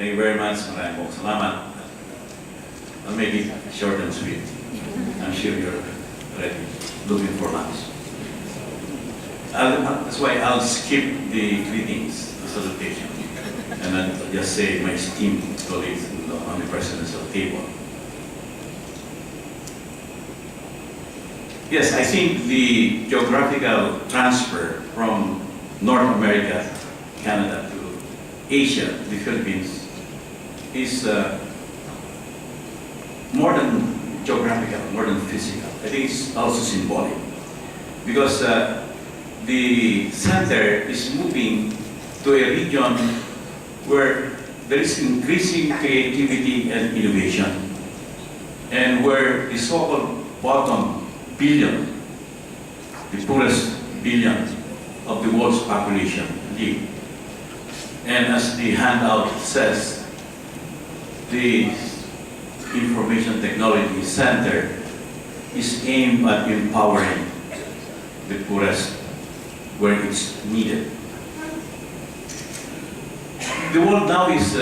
Thank you very much. Maraming pong salamat. I'll make it short and sweet. I'm sure you're ready, looking for lunch. That's why I'll skip the greetings, the salutation, and I'll just say my esteemed colleagues on the presidential table. Yes, I think the geographical transfer from North America, Canada to Asia, the Philippines, is more than geographical, more than physical. I think it's also symbolic because the center is moving to a region where there is increasing creativity and innovation, and where the so-called bottom billion, the poorest billion of the world's population live. And as the handout says, the Information Technology Center is aimed at empowering the poorest where it's needed. The world now is,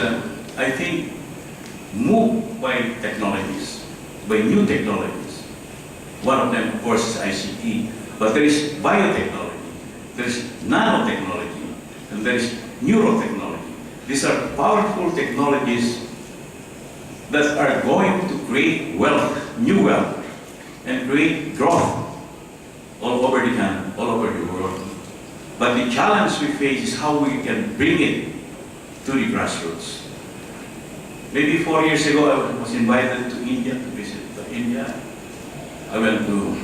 I think, moved by technologies, by new technologies. One of them, of course, is ICT, but there is biotechnology, there is nanotechnology, and there is neurotechnology. These are powerful technologies that are going to create wealth, new wealth, and create growth all over the country, all over the world. But the challenge we face is how we can bring it to the grassroots. Maybe 4 years ago, I was invited to India to visit India. I went to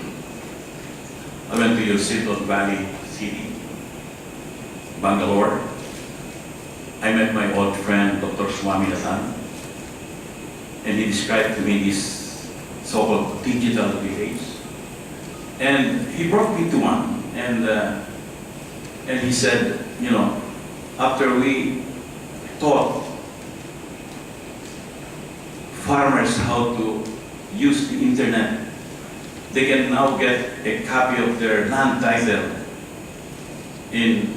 your Silicon Valley city, Bangalore. I met my old friend, Dr. Swaminathan, and he described to me this so-called digital village. And he brought me to one, and he said, you know, after we taught farmers how to use the internet, they can now get a copy of their land title in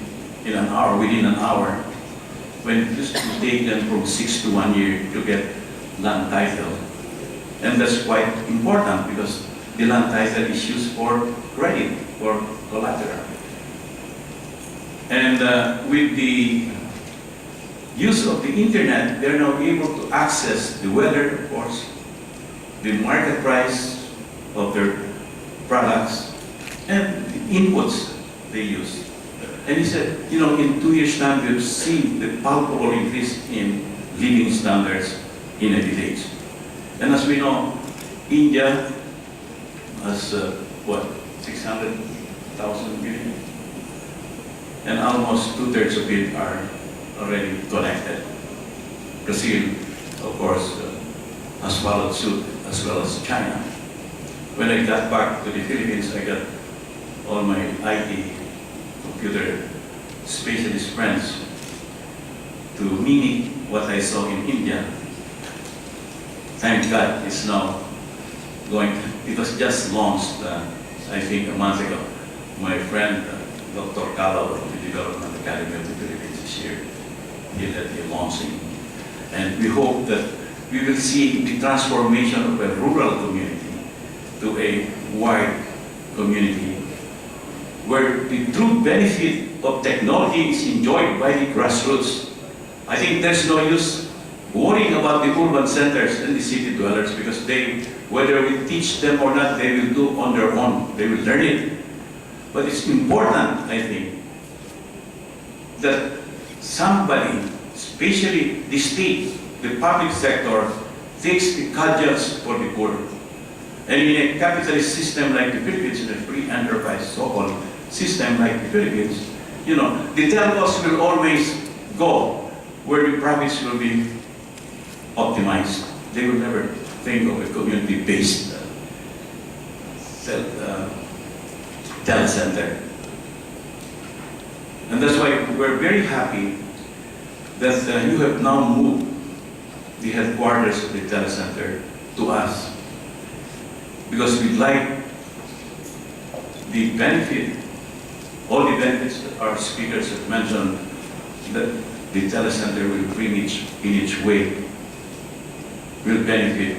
an hour, within an hour, when it used to take them from 6 to 1 year to get land title. And that's quite important because the land title is used for credit, for collateral. And with the use of the internet, they're now able to access the weather, of course, the market price of their products, and the inputs they use. And he said, you know, in 2 years' time, we've seen the palpable increase in living standards in a village. And as we know, India has, 600,000 million? And almost 2/3 of it are already connected. Brazil, of course, has followed suit, as well as China. When I got back to the Philippines, I got all my IT, computer specialist friends to mimic what I saw in India. Thank God it's now going, it was just launched, I think, a month ago. My friend, Dr. Calao of the Development Academy of the Philippines is here. He led the launching. And we hope that we will see the transformation of a rural community to a wide community where the true benefit of technology is enjoyed by the grassroots. I think there's no use worrying about the urban centers and the city dwellers because they, whether we teach them or not, they will do on their own. They will learn it. But it's important, I think, that somebody, especially the state, the public sector, takes the cudgels for the poor. And in a capitalist system like the Philippines, in a free enterprise so-called system like the Philippines, you know, the telcos will always go where the profits will be optimized. They will never think of a community-based telecenter. And that's why we're very happy that you have now moved the headquarters of the telecenter to us, because we'd like the benefit, all the benefits that our speakers have mentioned, that the telecenter will bring in each way will benefit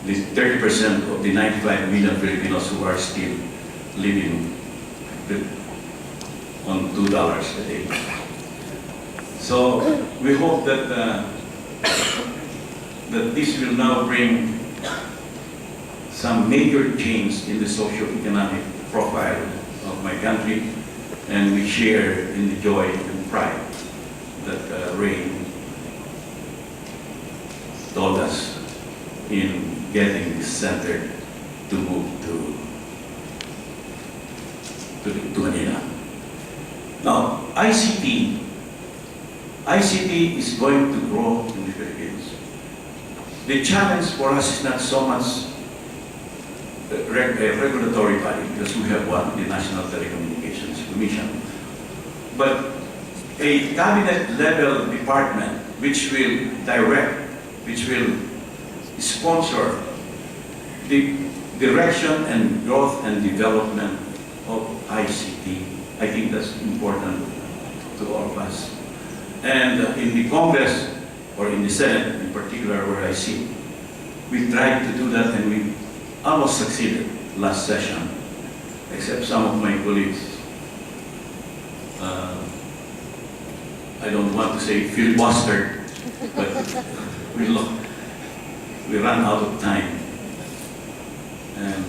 the 30% of the 95 million Filipinos who are still living on $2 a day. So we hope that that this will now bring some major change in the socio-economic profile of my country, and we share in the joy and pride that Ray told us in getting this center to move to Manila. Now, ICT is going to grow in the Philippines. The challenge for us is not so much a regulatory body, because we have one, the National Telecommunications Commission, but a cabinet-level department which will direct, which will sponsor the direction and growth and development of ICT. I think that's important to all of us. And in the Congress, or in the Senate in particular where I sit, we tried to do that, and we almost succeeded last session, except some of my colleagues, I don't want to say filibustered, but we ran out of time. And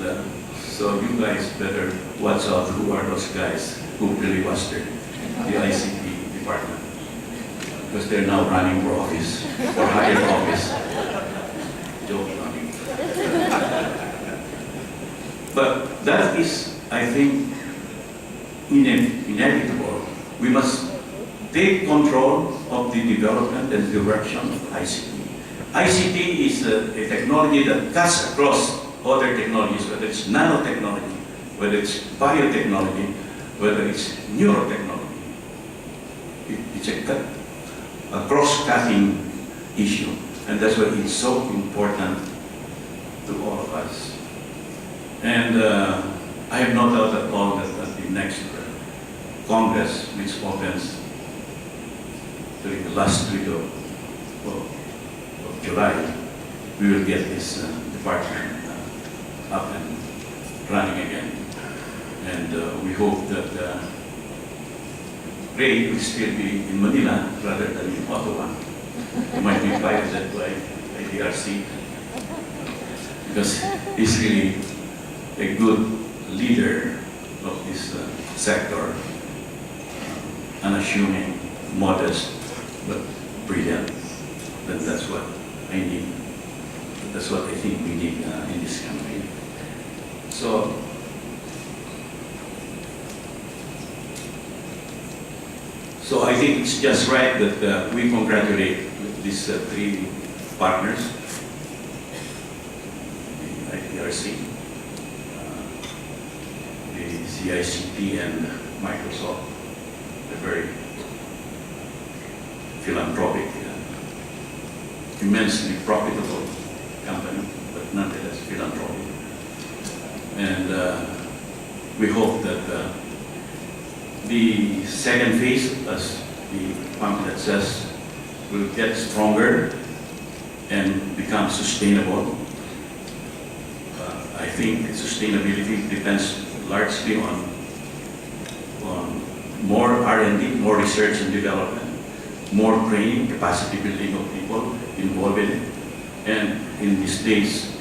so you guys better watch out who are those guys who filibustered the ICT department, because they're now running for office, or higher office. Joke on you. But that is, I think, inevitable. We must take control of the development and direction of ICT. ICT is a technology that cuts across other technologies, whether it's nanotechnology, whether it's biotechnology, whether it's neurotechnology. It's a cross-cutting issue, and that's why it's so important to all of us. And I have no doubt at all that at the next Congress, which opens during the last week of July, we will get this department up and running again. And we hope that Ray will still be in Manila rather than in Ottawa. He might be piloted by IRDC, because he's really a good leader of this sector, unassuming, modest, but brilliant. Then that's what I need. That's what I think we need in this country. So I think it's just right that we congratulate these three partners, the IRDC, the CICT, and Microsoft. They're very philanthropic, immensely profitable company, but nonetheless philanthropic. And we hope that the second phase, as the pamphlet says, will get stronger and become sustainable. I think sustainability depends largely on more R&D, more research and development, more training, capacity building of people involved in it. And in these days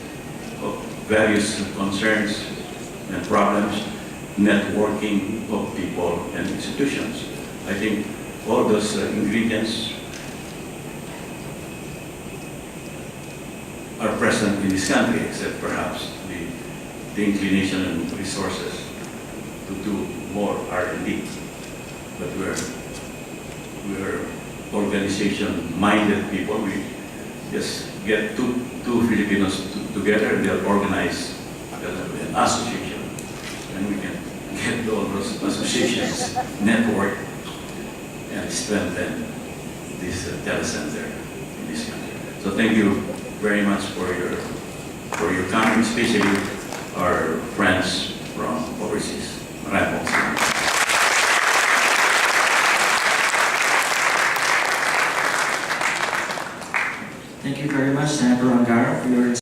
of various concerns and problems, networking of people and institutions, I think all those ingredients are present in this country, except perhaps the inclination and resources to do more R&D. But we're organization-minded people. We just get two Filipinos together, and they'll organize an association, and we can get all those associations network and strengthen this telecenter in this country. So thank you very much for your coming, especially our friends from overseas. Maraming salamat. Thank you very much, Senator Angara, for your